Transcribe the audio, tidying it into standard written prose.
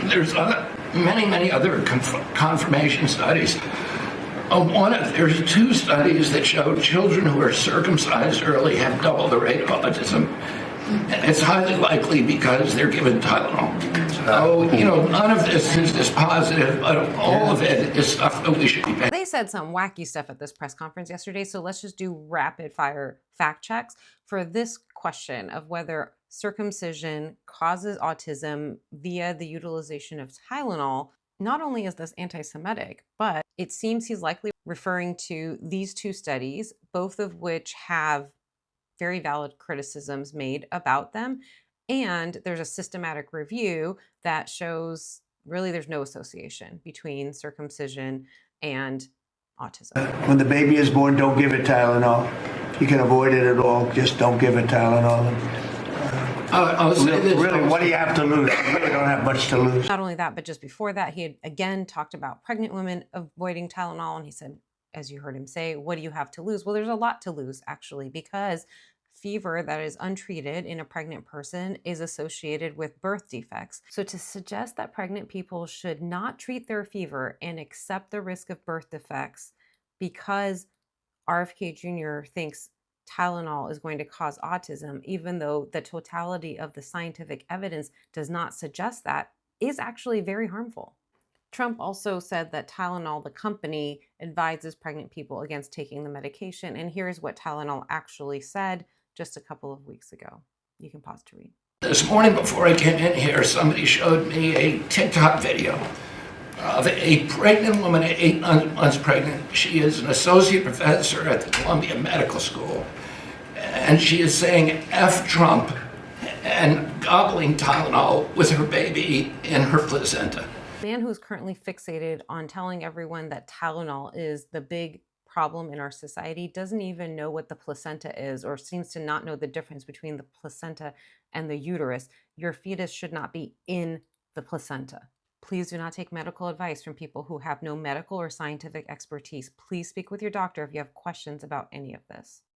there's many other confirmation studies. There's 2 studies that show children who are circumcised early have double the rate of autism. It's highly likely because they're given Tylenol. So, none of this is dispositive, but all of it is stuff that we should be paying. They said some wacky stuff at this press conference yesterday, so let's just do rapid fire fact checks for this question of whether circumcision causes autism via the utilization of Tylenol. Not only is this anti-Semitic, but it seems he's likely referring to these 2 studies, both of which have very valid criticisms made about them. And there's a systematic review that shows really there's no association between circumcision and autism. When the baby is born, don't give it Tylenol. You can avoid it at all. Just don't give it Tylenol. I'll say this. Really, what do you have to lose? You really don't have much to lose. Not only that, but just before that, he had again talked about pregnant women avoiding Tylenol. And he said, as you heard him say, what do you have to lose? Well, there's a lot to lose, actually, because fever that is untreated in a pregnant person is associated with birth defects. So to suggest that pregnant people should not treat their fever and accept the risk of birth defects because RFK Jr. thinks Tylenol is going to cause autism, even though the totality of the scientific evidence does not suggest that, is actually very harmful. Trump also said that Tylenol, the company, advises pregnant people against taking the medication. And here's what Tylenol actually said just a couple of weeks ago. You can pause to read. This morning before I came in here, somebody showed me a TikTok video of a pregnant woman, 8 months pregnant. She is an associate professor at the Columbia Medical School. And she is saying F Trump and gobbling Tylenol with her baby in her placenta. A man who's currently fixated on telling everyone that Tylenol is the big problem in our society doesn't even know what the placenta is, or seems to not know the difference between the placenta and the uterus. Your fetus should not be in the placenta. Please do not take medical advice from people who have no medical or scientific expertise. Please speak with your doctor if you have questions about any of this.